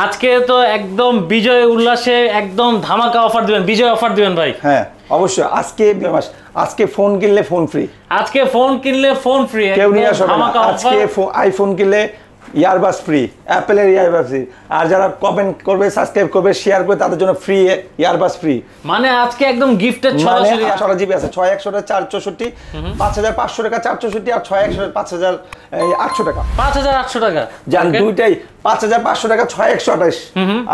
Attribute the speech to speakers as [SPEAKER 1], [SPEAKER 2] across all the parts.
[SPEAKER 1] আজকে তো একদম বিজয় উল্লাসে একদম ধামাকা অফার দিবেন, বিজয় অফার দিবেন ভাই।
[SPEAKER 2] হ্যাঁ অবশ্যই, আজকে ফোন কিনলে ফোন ফ্রি।
[SPEAKER 1] আজকে ফোন কিনলে ফোন ফ্রি,
[SPEAKER 2] কেউ নিয়ে আসবে না। আজকে আইফোন কিনলে ইয়ারবাস ফ্রি, অ্যাপেলের ইয়ারবাস ফ্রি। আর যারা কমেন্ট করবে, সাবস্ক্রাইব করবে, শেয়ার করবে, তাদের জন্য ফ্রি ইয়ারবাস ফ্রি।
[SPEAKER 1] মানে আজকে একদম গিফটের সরাসরি
[SPEAKER 2] 16 জিবি আছে, 6100 টাকা 464, 5500 টাকা 464, আর 6100 5800 টাকা
[SPEAKER 1] 5800 টাকা।
[SPEAKER 2] জান দুইটাই 5500 টাকা 6128,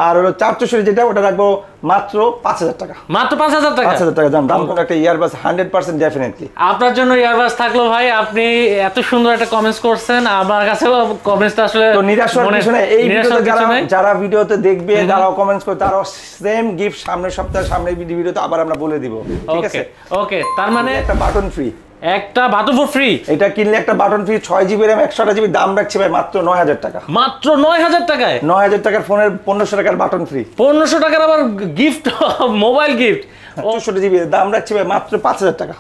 [SPEAKER 2] আর হলো 464 যেটা ওটা রাখবো মাত্র 5000 টাকা।
[SPEAKER 1] মাত্র 5000 টাকা।
[SPEAKER 2] 5000 টাকা জান, দাম কোন একটা ইয়ারবাস 100% ডেফিনেটলি
[SPEAKER 1] আপনার জন্য ইয়ারবাস থাকলো ভাই। আপনি এত সুন্দর একটা কমেন্টস করছেন, আমার কাছে কমেন্টসটা আসলে
[SPEAKER 2] তো নিরাশার কিছু নাই। এই ভিডিওতে যারা ভিডিওতে দেখবে, যারা কমেন্টস করবে, তারাও সেম গিফট সামনের সপ্তাহে সামনের ভিডিওতে আবার আমরা বলে দিব, ঠিক আছে?
[SPEAKER 1] ওকে, তার মানে
[SPEAKER 2] একটা বাটন ফ্রি,
[SPEAKER 1] একটা বাটন ফ্রি।
[SPEAKER 2] এটা কিনলে একটা button free, 6 GB RAM 128 GB, দাম রাখছি ভাই মাত্র 9000 টাকা।
[SPEAKER 1] মাত্র 9000 টাকায়
[SPEAKER 2] 9000 টাকার ফোনের 1500 টাকার বাটন ফ্রি।
[SPEAKER 1] 1500 টাকার আবার গিফট, মোবাইল গিফট।
[SPEAKER 2] 64 জিবি, দাম রাখছি ভাই মাত্র 5000 টাকা।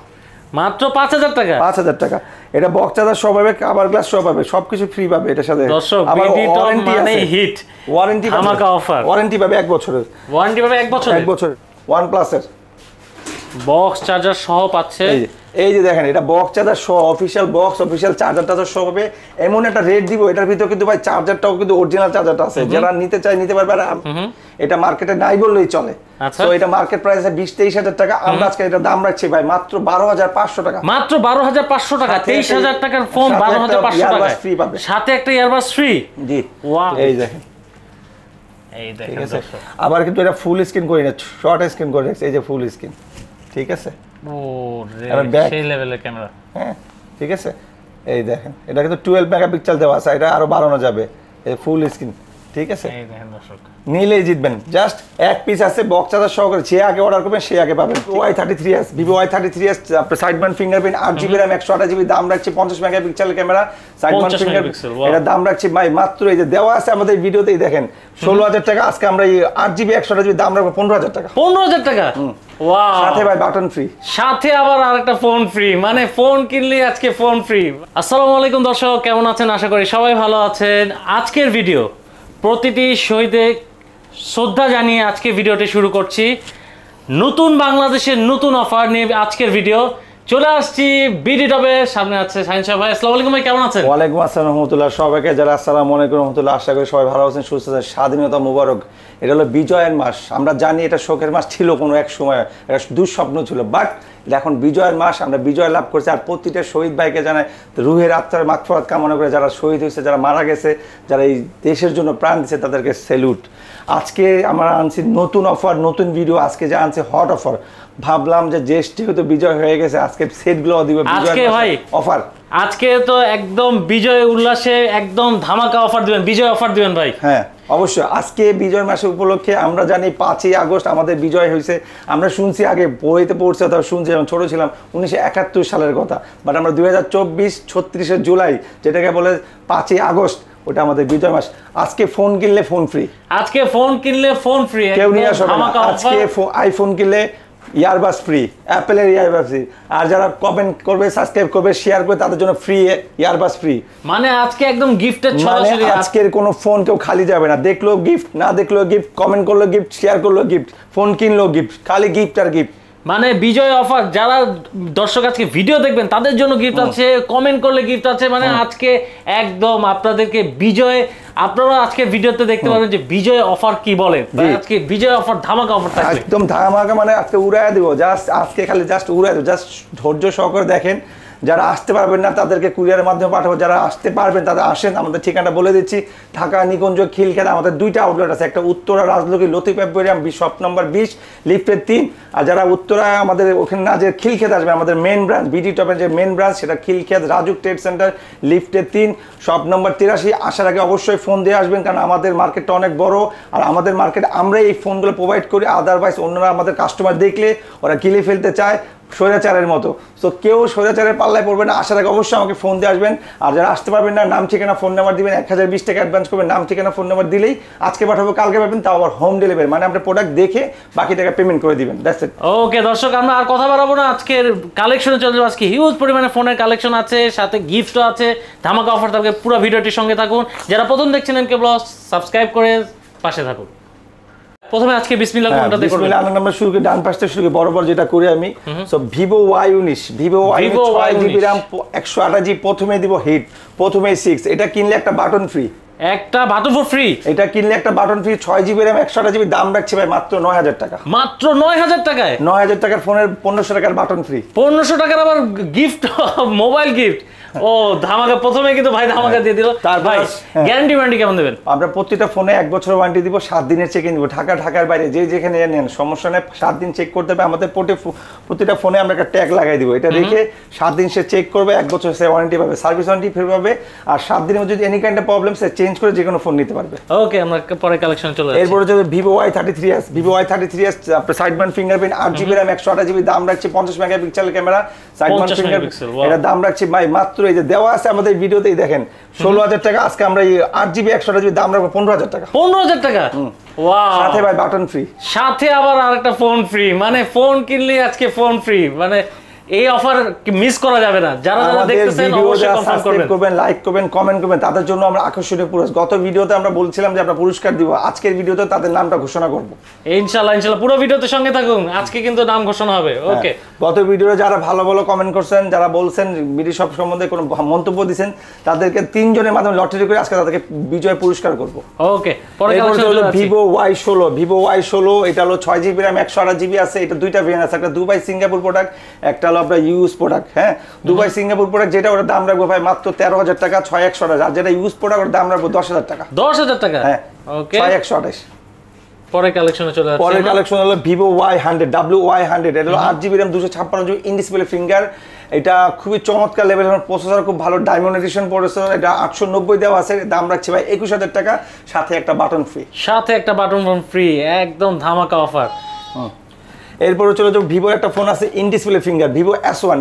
[SPEAKER 1] মাত্র 5000 টাকা।
[SPEAKER 2] 5000 টাকা। এটা বক্স চার্জার সহ পাবে, কভার গ্লাস সহ পাবে, সবকিছু ফ্রি পাবে এটার সাথে।
[SPEAKER 1] আবার ওয়ারেন্টি মানে হিট,
[SPEAKER 2] ওয়ারেন্টি
[SPEAKER 1] ধামাকা অফার।
[SPEAKER 2] ওয়ারেন্টি পাবে 1 বছরের।
[SPEAKER 1] ওয়ারেন্টি পাবে 1 বছরের।
[SPEAKER 2] 1 বছরের OnePlus এর
[SPEAKER 1] বক্স চার্জার সহ পাচ্ছে।
[SPEAKER 2] এই যে দেখেন, এটা বক্স চার্জার সহ, অফিশিয়াল বক্স, অফিশিয়াল চার্জার টার্জার সহ পাবে। এমন একটা রেট দিব, এটার ভিতরে কিন্তু ভাই চার্জারটাও কিন্তু অরিজিনাল চার্জারটা আছে, যারা নিতে চায় নিতে পারবে। আর এটা মার্কেটে নাই বললেই চলে। তো এটা মার্কেট প্রাইস 20-23 হাজার টাকা। আমরা আজকে এটা দাম রাখছি ভাই মাত্র 12500 টাকা।
[SPEAKER 1] মাত্র 12500 টাকা। 23000 টাকার ফোন 12500 টাকা ফ্রি পাবে, সাথে একটা ইয়ারবাস ফ্রি।
[SPEAKER 2] জি, ওয়াও, এই দেখেন,
[SPEAKER 1] এই দেখেন দর্শক।
[SPEAKER 2] আবার কিন্তু এটা ফুল স্ক্রিন করে না, শর্ট স্ক্রিন করে রাখছে, এই যে ফুল স্ক্রিন, ঠিক আছে?
[SPEAKER 1] ও রে, সেই লেভেলের ক্যামেরা।
[SPEAKER 2] হ্যাঁ ঠিক আছে, এই দেখেন, এটা কিন্তু 12 মেগাপিক্সেল দেওয়া আছে, এটা আরো বাড়ানো যাবে। এই ফুল স্ক্রিন, ঠিক আছে?
[SPEAKER 1] এই দেখেন দর্শক,
[SPEAKER 2] নিলেই জিতবেন। জাস্ট এক পিস আছে বক্স চার্জার সহকারে, যে আগে অর্ডার করবেন সে আগে পাবেন। Y33s, Vivo Y33s, আপনার side Mount fingerprint, 8 GB RAM 128 GB, দাম রাখছি 50 megapixel camera, side Mount fingerprint, এটা দাম রাখছি ভাই মাত্র, এই যে দেওয়া আছে আমাদের ভিডিওতেই দেখেন, 16000 টাকা। আজকে আমরা এই 8 জিবি 128 জিবি দাম রাখবো 15000 টাকা।
[SPEAKER 1] 15000 টাকা, ওয়াও।
[SPEAKER 2] সাথে ভাই বাটন ফ্রি,
[SPEAKER 1] সাথে আবার আরেকটা ফোন ফ্রি, মানে ফোন কিনলে আজকে ফোন ফ্রি। আসসালামু আলাইকুম দর্শক, কেমন আছেন? আশা করি সবাই ভালো আছেন। আজকের ভিডিও প্রতিটি শহীদে শ্রদ্ধা জানিয়ে আজকে ভিডিওটি শুরু করছি। নতুন বাংলাদেশের নতুন অফার নিয়ে আজকের ভিডিও চলে আসছি বিডি টপে। সামনে আছে শাহিন শাহ ভাই। আসসালামু আলাইকুম ভাই, কেমন আছেন?
[SPEAKER 2] ওয়ালাইকুম আসসালাম রহমতুল্লাহ। সবাইকে যারা আসসালামু আলাইকুম রহমতুল্লাহ, আশা করি সবাই ভালো আছেন, সুস্থ আছেন। স্বাধীনতা মুবারক। এটা হলো বিজয়ের মাস। আমরা জানি এটা শোকের মাস ছিল কোনো এক সময়, এটা দুঃস্বপ্ন ছিল, বাট এখন বিজয়ের মাস, আমরা বিজয় লাভ করছি। আর প্রতিটা শহীদ ভাইকে জানাই রুহের আত্মার মাগফিরাত কামনা করে, যারা শহীদ হয়েছে, যারা মারা গেছে, যারা এই দেশের জন্য প্রাণ দিচ্ছে, তাদেরকে স্যালুট। আজকে আমরা আনছি নতুন অফার, নতুন ভিডিও। আজকে যা আনছি হট অফার, ভাবলাম যে জ্যেষ্ঠ হয়তো বিজয় হয়ে গেছে, আজকে সেটগুলো দিব
[SPEAKER 1] আজকে ভাই
[SPEAKER 2] অফার।
[SPEAKER 1] আজকে তো একদম বিজয় উল্লাসে একদম ধামাকা অফার দিবেন, বিজয় অফার দিবেন ভাই।
[SPEAKER 2] হ্যাঁ অবশ্যই, আজকে বিজয় মাসের উপলক্ষে আমরা জানি 5ই আগস্ট আমাদের বিজয় হয়েছে। আমরা শুনছি আগে বইতে পড়ছে, অথবা শুনছি যখন ছোট ছিলাম 1971 সালের কথা, বাট আমরা 2024 36 জুলাই, যেটাকে বলে 5ই আগস্ট, ওটা আমাদের বিজয় মাস। আজকে ফোন কিনলে ফোন ফ্রি।
[SPEAKER 1] আজকে ফোন কিনলে ফোন ফ্রি,
[SPEAKER 2] কেউ নিয়ে আসবে না। আজকে আইফোন কিনলে ইয়ারবাস ফ্রি, অ্যাপেলের ইয়ারবাস ফ্রি। আর যারা কমেন্ট করবে, সাবস্ক্রাইব করবে, শেয়ার করবে, তাদের জন্য ফ্রি ইয়ারবাস ফ্রি।
[SPEAKER 1] মানে আজকে একদম গিফটের সরাসরি।
[SPEAKER 2] আজকের কোনো ফোন কেউ খালি যাবে না, দেখলো গিফট, না দেখলো গিফট, কমেন্ট করলো গিফট, শেয়ার করলো গিফট, ফোন কিনলো গিফট, খালি গিফট আর গিফট।
[SPEAKER 1] মানে বিজয় অফার, যারা দর্শক আজকে ভিডিও দেখবেন তাদের জন্য গিফট আছে, কমেন্ট করলে গিফট আছে। মানে আজকে একদম আপনাদেরকে বিজয়, আপনারা আজকে ভিডিওতে দেখতে পাবেন যে বিজয় অফার কি বলে। আজকে বিজয় অফার ধামাকা অফার থাকবে,
[SPEAKER 2] একদম ধামাকা। মানে আজকে উড়ায় দিব, জাস্ট আজকে খালি জাস্ট উড়ায় দিব। জাস্ট ধৈর্য সহকারে দেখেন। যারা আসতে পারবেন না তাদেরকে কুরিয়ারের মাধ্যমে পাঠাবো, যারা আসতে পারবেন তারা আসেন। আমাদের ঠিকানা বলে দিচ্ছি, ঢাকা নিকুঞ্জ খিলখেত। আমাদের 2টা আউটলেট আছে, একটা Uttara Rajlakshmi Latif emporium shop number 20 লিফটের 3। আর যারা উত্তরায় আমাদের ওখানে না যে খিলখেত আসবে, আমাদের মেন ব্রাঞ্চ বিডি টপের যে মেন ব্রাঞ্চ, সেটা খিলখেত রাজুক ট্রেড সেন্টার লিফটের 3 শপ নম্বর 83। আসার আগে অবশ্যই ফোন দিয়ে আসবেন, কারণ আমাদের মার্কেটটা অনেক বড়। আর আমাদের মার্কেট আমরাই এই ফোনগুলো প্রোভাইড করি, আদারওয়াইজ অন্যরা আমাদের কাস্টমার দেখলে ওরা গিলে ফেলতে চায় স্বৈরাচারের মতো। সো কেউ স্বৈরাচারের পাল্লায় পড়বে না। আসার আগে অবশ্যই আমাকে ফোন দিয়ে আসবেন। আর যারা আসতে পারবেন না, নাম ঠিকানা ফোন নাম্বার দিবেন, 1020 টাকা অ্যাডভান্স করবেন, নাম ঠিকানা ফোন নাম্বার দিলেই আজকে পাঠাবো, কালকে পাবেন, তাও আবার হোম ডেলিভারি। মানে আপনার প্রোডাক্ট দেখে বাকি টাকা পেমেন্ট করে দিবেন, দ্যাটস ইট।
[SPEAKER 1] ওকে দর্শক, আমরা আর কথা বাড়াবো না, আজকের কালেকশনে চলে যাবো। আজকে হিউজ পরিমাণে ফোনের কালেকশন আছে, সাথে গিফটও আছে, ধামাকা অফার থাকবে। পুরো ভিডিওটির সঙ্গে থাকুন। যারা প্রথম দেখছেন এমকে ব্লগস, সাবস্ক্রাইব করে পাশে থাকুন। প্রথমে আজকে বিসমিল্লাহ কোনটা দেখব?
[SPEAKER 2] বিসমিল্লাহ আমরা শুরু করি ডান পাশ থেকে শুরু করি, বরাবর যেটা করি আমি। So Vivo Y19, Vivo Y19 6GB RAM 128GB, প্রথমে দিব হিট, প্রথমে 6, এটা কিনলে একটা বাটন ফ্রি,
[SPEAKER 1] একটা বাটন ফ্রি।
[SPEAKER 2] এটা কিনলে একটা button free, 6GB RAM 128GB, দাম রাখছি ভাই মাত্র 9000 টাকা।
[SPEAKER 1] মাত্র 9000 টাকায়
[SPEAKER 2] 9000 টাকার ফোনের 1500 টাকার বাটন ফ্রি,
[SPEAKER 1] 1500 টাকার আবার গিফট, মোবাইল গিফট। ও ধামাকা, প্রথমে কিন্তু ভাই ধামাকা দিয়ে দিল। ভাই গ্যারান্টি ওয়ারেন্টি কেমন দেবেন?
[SPEAKER 2] আমরা প্রত্যেকটা ফোনে 1 বছর ওয়ারেন্টি দিব, 7 দিনের চেক ইন দিব, ঢাকার বাইরে যে যেখানে নেন সমস্যা নেই, 7 দিন চেক করতে হবে। আমাদের প্রতিটা ফোনে আমরা একটা ট্যাগ লাগাই দিব, এটা রেখে 7 দিন সে চেক করবে, 1 বছর সে ওয়ারেন্টি পাবে, সার্ভিস ওয়ারেন্টি ফ্রি পাবে, আর 7 দিনের মধ্যে যদি any kind of problem say change করে যে কোনো ফোন নিতে পারবে।
[SPEAKER 1] ওকে, আমরা পরে কালেকশনে চলে যাচ্ছি।
[SPEAKER 2] এরপরে যে ভিভো Y33s, ভিভো Y33s আপনার side Mount fingerprint, 8GB RAM 128GB, দাম রাখছি 50 megapixel camera, side Mount fingerprint, এটা দাম রাখছি ভাই মাত্র, এই যে দেওয়া আছে আমাদের ভিডিওতেই দেখেন, 16000 টাকা। আজকে আমরা এই 8GB 128GB দাম রাখবো 15000 টাকা।
[SPEAKER 1] 15000 টাকা, ওয়াও।
[SPEAKER 2] সাথে ভাই বাটন ফ্রি,
[SPEAKER 1] সাথে আবার আরেকটা ফোন ফ্রি, মানে ফোন কিনলে আজকে ফোন ফ্রি, মানে এই অফার মিস করা যাবে না। যারা যারা দেখতেছেন অবশ্যই কনফার্ম করবেন,
[SPEAKER 2] লাইক করবেন, কমেন্ট করবেন, তাদের জন্য আমরা আকর্ষণীয় পুরস্কার, গত ভিডিওতে আমরা বলছিলাম যে আমরা পুরস্কার দিব, আজকের ভিডিওতে তাদের নামটা ঘোষণা করব
[SPEAKER 1] ইনশাআল্লাহ। পুরো ভিডিওতে সঙ্গে থাকুন, আজকে কিন্তু নাম ঘোষণা হবে। ওকে,
[SPEAKER 2] গত ভিডিওতে যারা ভালো ভালো কমেন্ট করছেন, যারা বলছেন বিডি শপ সম্বন্ধে কোনো মন্তব্য দিবেন, তাদেরকে 3 জনের মাধ্যমে লটারি করে আজকে তাদেরকে বিজয় পুরস্কার করব।
[SPEAKER 1] ওকে, পরে কালেকশন হলো
[SPEAKER 2] ভিভো Y16, এটা হলো 6GB RAM 128GB আছে, এটা দুইটা ভেরিয়েন্ট আছে, একটা দুবাই সিঙ্গাপুর প্রোডাক্ট, একটা হলো আপনার ইউজ প্রোডাক্ট। হ্যাঁ, দুবাই সিঙ্গাপুর প্রোডাক্ট যেটা ওটার দাম রাখবো ভাই মাত্র 13000 টাকা, 6128, আর যেটা ইউজ প্রোডাক্ট ওটার দাম রাখবো 10000 টাকা।
[SPEAKER 1] 10000 টাকা,
[SPEAKER 2] হ্যাঁ,
[SPEAKER 1] ওকে,
[SPEAKER 2] 6128।
[SPEAKER 1] পরে কালেকশনে চলে যাচ্ছে।
[SPEAKER 2] পরের কালেকশন হলো ভিভো Y100, এটা হলো 8GB RAM 256GB, in display finger, এটা খুবই চমৎকার লেভেল, প্রসেসর খুব ভালো, ডায়মন্ড এডিশন প্রসেসর, এটা 890 দেওয়া আছে, দাম রাখছে ভাই 21000 টাকা, সাথে একটা বাটন ফ্রি,
[SPEAKER 1] সাথে একটা বাটন ফ্রি, একদম ধামাকা অফার।
[SPEAKER 2] এরপরে চলে যাবো ভিভোর একটা ফোন আছে in display finger, Vivo S1,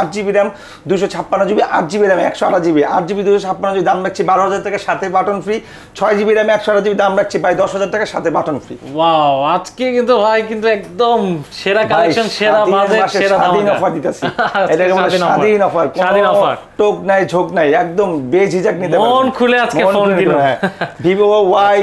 [SPEAKER 2] 8GB RAM 256GB, 8GB RAM 128GB, 8GB 256GB, দাম রাখছি 12000 টাকা, সাথে button free, 6GB RAM 128GB, দাম রাখছি ভাই 10000 টাকা, সাথে বাটন ফ্রি।
[SPEAKER 1] ওয়াও, আজকে কিন্তু ভাই কিন্তু একদম সেরা কালেকশন, সেরা বাজেট, সেরা দাম
[SPEAKER 2] অফার দিতেছি, এটাকে বলে স্বাধীন অফার,
[SPEAKER 1] স্বাধীন অফার,
[SPEAKER 2] টোক নাই ঝোক নাই, একদম বেঝিঝাক নিতে পারবেন,
[SPEAKER 1] মন খুলে আজকে ফোন কিনুন।
[SPEAKER 2] ভিভো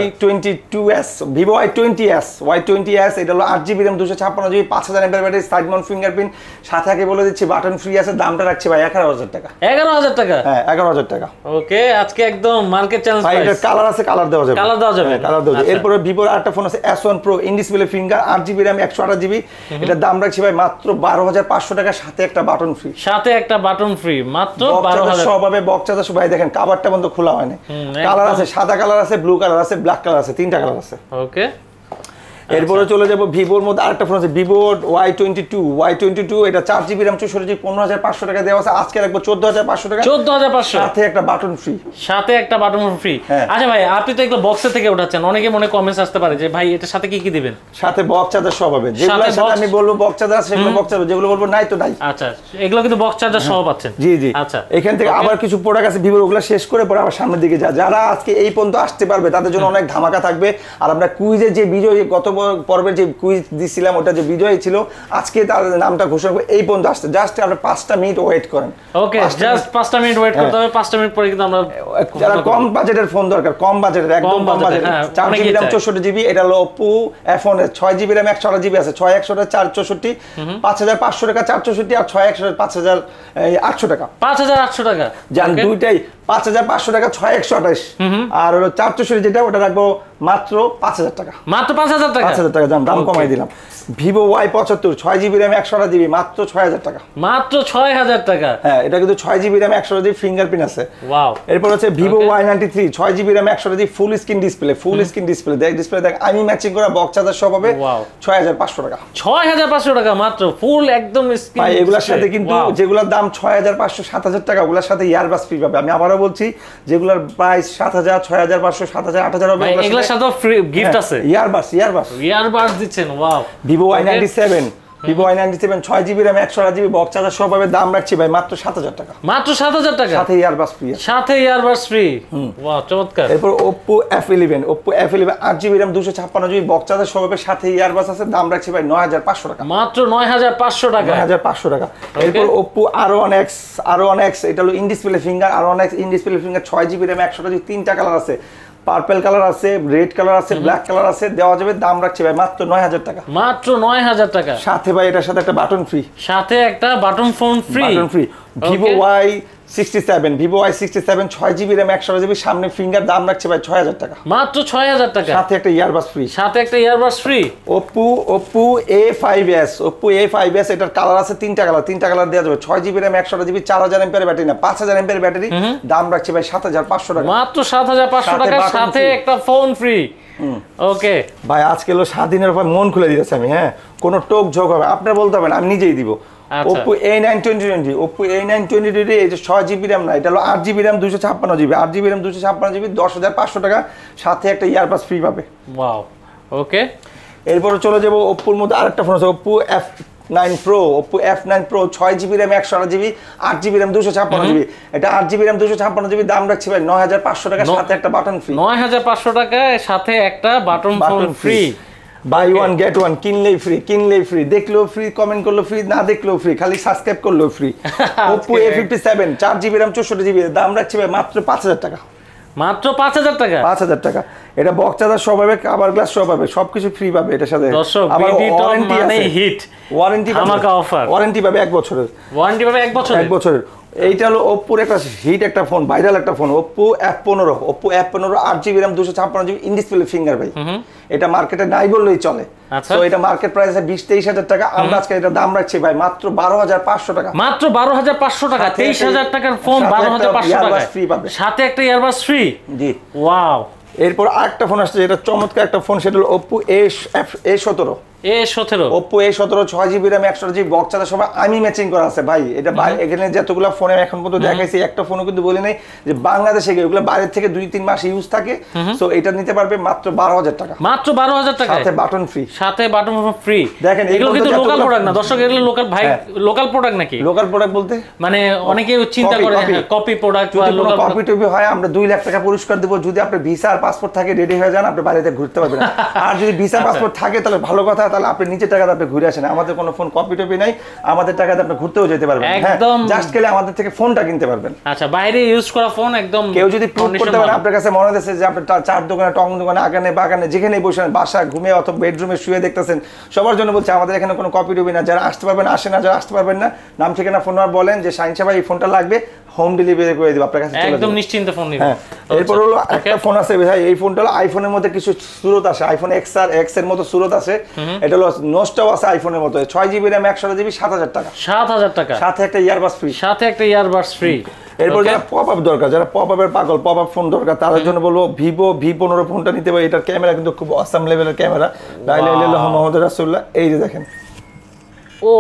[SPEAKER 2] Y22s, ভিভো Y20s, এটা হলো 8GB RAM 256GB, 5000 mAh battery, side Mount fingerprint, সাথে আগে বলে দিচ্ছি বাটন ফ্রি আছে, দামটা রাখছি ভাই 11000 টাকা।
[SPEAKER 1] 11000 টাকা,
[SPEAKER 2] হ্যাঁ 11000 টাকা।
[SPEAKER 1] ওকে, আজকে একদম মার্কেট চ্যালেঞ্জ
[SPEAKER 2] প্রাইস। ভাই এটা কালার আছে, কালার দেওয়া যাবে,
[SPEAKER 1] কালার দেওয়া যাবে,
[SPEAKER 2] কালার দেওয়া যাবে। এরপরে ভিভোর আরেকটা ফোন আছে S1 Pro, in display finger, 8GB RAM 128GB, এটা দাম রাখছি ভাই মাত্র 12500 টাকা, সাথে একটা বাটন ফ্রি,
[SPEAKER 1] সাথে একটা বাটন ফ্রি, মাত্র 12000।
[SPEAKER 2] সবভাবে বক্সটা ভাই দেখেন কাভারটা বন্ধ খোলা হয় না, কালার আছে, সাদা কালার আছে, ব্লু কালার আছে, ব্ল্যাক কালার আছে, 3টা কালার আছে।
[SPEAKER 1] ওকে,
[SPEAKER 2] এরপরে চলে যাবো ভিভোর মধ্যে আরেকটা ফোন আছে, ভিভো Y22, এটা 4GB RAM 64GB, 15500 টাকা দেওয়া আছে, আজকে রাখবো 14500 টাকা,
[SPEAKER 1] 14500,
[SPEAKER 2] সাথে একটা বাটন ফ্রি,
[SPEAKER 1] সাথে একটা বাটন ফ্রি। আচ্ছা ভাই, আপনি তো এগুলো বক্সের থেকে উঠাচ্ছেন, অনেকে মনে কমেন্টস আসতে পারে যে ভাই এটার সাথে কি কি দিবেন?
[SPEAKER 2] সাথে বক্স চার্জার সহ পাবেন, যেগুলোর সাথে আমি বলবো বক্স চার্জার আছে সেগুলো বক্স চার্জার, যেগুলো বলবো নাই তো নাই।
[SPEAKER 1] আচ্ছা, এগুলো কিন্তু বক্স চার্জার সহ পাচ্ছেন।
[SPEAKER 2] জি জি।
[SPEAKER 1] আচ্ছা,
[SPEAKER 2] এখান থেকে আবার কিছু প্রোডাক্ট আছে ভিভোর, ওগুলো শেষ করে পরে আবার সামনের দিকে যারা আজকে এই পর্যন্ত আসতে পারবে তাদের জন্য অনেক ধামাকা থাকবে। আর আমরা কুইজের যে বিজয়ী, গত পর্বের যে কুইজ দিছিলাম ওটা যে বিজয়ী ছিল, আজকে তার নামটা ঘোষণা করে এই পর্যন্ত আসছে, জাস্ট আপনি 5টা মিনিট ওয়েট করেন।
[SPEAKER 1] ওকে, জাস্ট 5টা মিনিট ওয়েট করতে হবে, 5টা মিনিট পরে কিন্তু আমরা,
[SPEAKER 2] যারা কম বাজেটের ফোন দরকার, কম বাজেটের, একদম কম বাজেট, 4GB RAM 64GB, এটা হলো Oppo F1 এর 6GB RAM 128GB আছে, 6128 464, 5500 টাকা 464, আর 6128 5800 টাকা,
[SPEAKER 1] 5800 টাকা,
[SPEAKER 2] জান দুইটাই 5500 টাকা, 6128, আর হলো 464 যেটা ওটা রাখবো মাত্র 5000 টাকা,
[SPEAKER 1] মাত্র 5000 টাকা,
[SPEAKER 2] 5000 টাকা দাম কমাই দিলাম। Vivo Y75 6GB RAM 128GB, মাত্র 6000 টাকা,
[SPEAKER 1] মাত্র 6000 টাকা।
[SPEAKER 2] হ্যাঁ, এটা কিন্তু 6GB RAM 128GB ফিঙ্গারপ্রিন্ট আছে।
[SPEAKER 1] ওয়াও।
[SPEAKER 2] এরপর হচ্ছে Vivo Y93 6GB RAM 128GB, full screen display, দেখ আমি ম্যাচিং করা বক্স চার্জার সব হবে 6500 টাকা,
[SPEAKER 1] 6500 টাকা মাত্র, ফুল একদম স্ক্রিন।
[SPEAKER 2] ভাই এগুলোর সাথে কিন্তু যেগুলোর দাম 6500 7000 টাকা, ওগুলোর সাথে ইয়ারবাস ফ্রি পাবে। আমি আবারও বলছি, যেগুলোর প্রাইস 7000 6500 7000 8000 হবে,
[SPEAKER 1] এগুলোর সাথে ফ্রি গিফট আছে, ইয়ারবাস দিচ্ছেন। Wow.
[SPEAKER 2] Vivo Y97 6GB RAM 128GB, box charger সব পাবে, দাম রাখছি ভাই মাত্র 7000 টাকা,
[SPEAKER 1] মাত্র 7000 টাকা,
[SPEAKER 2] সাথে ইয়ারবাস ফ্রি,
[SPEAKER 1] ওয়াও চমৎকার।
[SPEAKER 2] এরপর Oppo F11 8GB RAM 256GB, box charger সব পাবে, সাথে ইয়ারবাস আছে, দাম রাখছি ভাই 9500 টাকা,
[SPEAKER 1] মাত্র 9500 টাকা,
[SPEAKER 2] 9500 টাকা। এরপর Oppo R1X, এটা হলো in display finger, R1X in display finger 6GB RAM 128GB, 3টা কালার আছে, পার্পল কালার আছে, রেড কালার আছে, ব্ল্যাক কালার আছে, দেওয়া যাবে। দাম রাখছি ভাই মাত্র 9000 টাকা।
[SPEAKER 1] মাত্র 9000 টাকা।
[SPEAKER 2] সাথে ভাই এটার সাথে একটা বাটন ফ্রি।
[SPEAKER 1] সাথে একটা button phone free.
[SPEAKER 2] Button free. Vivo Y67, Vivo Y67 6GB RAM 128GB সামনে ফিঙ্গার। দাম রাখছে ভাই 6000 টাকা।
[SPEAKER 1] মাত্র 6000 টাকা।
[SPEAKER 2] সাথে একটা ইয়ারবাস ফ্রি।
[SPEAKER 1] সাথে একটা ইয়ারবাডস ফ্রি।
[SPEAKER 2] Oppo A5s এটার কালার আছে তিনটা কালার দেওয়া যাবে। 6GB RAM 128GB 4000 mAh battery না 5000 mAh ব্যাটারি। দাম রাখছে ভাই 7500 টাকা।
[SPEAKER 1] মাত্র 7500 টাকা সাথে একটা ফোন ফ্রি। ওকে
[SPEAKER 2] ভাই আজকে হলো স্বাধীনের উপর মন খুলে দিতেছি আমি। হ্যাঁ, কোনো টোক ঝোক হবে আপনার বলতে হবে না, আমি নিজেই দিব। Oppo A9 2020 এই যে 6GB RAM না, এটা হলো 8GB RAM 256GB 8GB RAM 256GB 10500 টাকা। সাথে একটা ইয়ারবাস ফ্রি পাবে।
[SPEAKER 1] Wow okay.
[SPEAKER 2] এরপরে চলে যাব Oppoর মধ্যে আরেকটা ফোন আছে, Oppo F9 Pro 6GB RAM 128GB 8GB RAM 256GB। এটা 8GB RAM 256GB দাম রাখছি ভাই 9500 টাকা। সাথে একটা বাটন ফ্রি।
[SPEAKER 1] 9500 টাকায় সাথে একটা button phone free.
[SPEAKER 2] By one get one, কিনলেই ফ্রি, দেখলেও ফ্রি, কমেন্ট করলেও ফ্রি, না দেখলেও ফ্রি, খালি সাবস্ক্রাইব করলেও free. Oppo A57 4GB RAM 64GB দাম রাখছি ভাই মাত্র 5000 টাকা।
[SPEAKER 1] মাত্র 5000 টাকা।
[SPEAKER 2] 5000 টাকা। এটা বক্স চার্জার সহ পাবে, কভার গ্লাস সহ পাবে, সবকিছু ফ্রি পাবে এটার সাথে।
[SPEAKER 1] দর্শক
[SPEAKER 2] ওয়ারেন্টি
[SPEAKER 1] মানে হিট
[SPEAKER 2] ওয়ারেন্টি
[SPEAKER 1] ধামাকা অফার।
[SPEAKER 2] ওয়ারেন্টি পাবে 1 বছরের।
[SPEAKER 1] ওয়ারেন্টি পাবে 1 বছরের।
[SPEAKER 2] 1 বছরের। এইটা হলো Oppoর একটা হিট একটা ফোন, ভাইরাল একটা phone, Oppo F15 8GB RAM 256GB in display finger ভাই। এটা মার্কেটে নাই বললেই চলে। তো এটা মার্কেট প্রাইস 20-23 টাকা। আমরা আজকে এটা দাম রাখছি ভাই মাত্র 12500 টাকা।
[SPEAKER 1] মাত্র 12500 টাকা। 23000 টাকার ফোন 12500 টাকা
[SPEAKER 2] ফ্রি পাবে।
[SPEAKER 1] সাথে একটা ইয়ারবাডস ফ্রি।
[SPEAKER 2] জি
[SPEAKER 1] ওয়াও।
[SPEAKER 2] এরপর আরেকটা ফোন আসছে, যেটা চমৎকার একটা ফোন, সেটা হলো Oppo A17। Oppo A17 6GB RAM 128GB box charger সব আমি ম্যাচিং করা আছে ভাই। এটা এখানে যতগুলো ফোনে এখন পর্যন্ত দেখাইছি একটা ফোনও কিন্তু বলি নাই যে বাংলাদেশে এগুলো বাইরে থেকে 2-3 মাস ইউজ থাকে। সো এটা নিতে পারবে মাত্র 12000 টাকা।
[SPEAKER 1] মাত্র 12000 টাকা
[SPEAKER 2] সাথে বাটন ফ্রি।
[SPEAKER 1] সাথে বাটন ফ্রি।
[SPEAKER 2] দেখেন
[SPEAKER 1] এগুলো কিন্তু লোকাল প্রোডাক্ট না দর্শক, এগুলো লোকাল ভাই লোকাল প্রোডাক্ট নাকি?
[SPEAKER 2] লোকাল প্রোডাক্ট বলতে
[SPEAKER 1] মানে অনেকে চিন্তা করে কপি প্রোডাক্ট বা লোকাল
[SPEAKER 2] কপি টপি হয় আমরা 2 লাখ টাকা পুরস্কার দেব যদি আপনার ভিসা আর পাসপোর্ট থাকে, রেডি হয়ে যান, আপনি বাইরেতে ঘুরতে পারবেন। আর যদি ভিসা পাসপোর্ট থাকে তাহলে ভালো কথা, তাহলে আপনি নিচে টাকা আপনি ঘুরে আসেন। আমাদের কোনো ফোন কপি টপি নাই, আমাদের টাকাতে আপনি ঘুরতেও যেতে পারবেন। একদম জাস্ট গেলে আমাদের থেকে ফোনটা কিনতে পারবেন।
[SPEAKER 1] আচ্ছা, বাইরে ইউজ করা ফোন একদম
[SPEAKER 2] কেউ যদি প্রুভ করতে পারে আপনার কাছে মনে হচ্ছে যে আপনি চার দোকানে, টং দোকানে, আগানে বাগানে যেখানেই বসেন, বাসা ঘুমিয়ে অথবা বেডরুমে শুয়ে দেখতেছেন, সবার জন্য বলছে আমাদের এখানে কোনো কপি টপি না। যারা আসতে পারবেন আসেন, না যারা আসতে পারবেন না নাম ঠিকানা ফোন নাম্বার বলেন যে শাহিন সাহেব এই ফোনটা লাগবে, হোম ডেলিভারি করে দিব আপনার কাছে,
[SPEAKER 1] একদম নিশ্চিন্তে ফোন নিবেন।
[SPEAKER 2] হ্যাঁ, এরপর হলো একটা ফোন আছে ভাই, এই ফোনটা হলো আইফোনের মধ্যে কিছু সুরত আছে, আইফোন এক্স এর মতো সুরত আছে। এটা হলো নোস্টাও আছে আইফোনের মতো, 6GB RAM 128GB 7000 টাকা।
[SPEAKER 1] 7000 টাকা
[SPEAKER 2] সাথে একটা ইয়ারবাডস ফ্রি।
[SPEAKER 1] সাথে একটা ইয়ারবাডস ফ্রি।
[SPEAKER 2] এরপর যারা পপ আপ দরকার, যারা পপ আপের পাগল, পপ আপ ফোন দরকার, তাদের জন্য বলবো Vivo V15 ফোনটা নিতে পারে। এটার ক্যামেরা কিন্তু খুব অসাম লেভেলের ক্যামেরা। লা ইলাহা ইল্লাল্লাহু মুহাম্মাদুর রাসূলুল্লাহ। এই যে দেখেন,
[SPEAKER 1] ও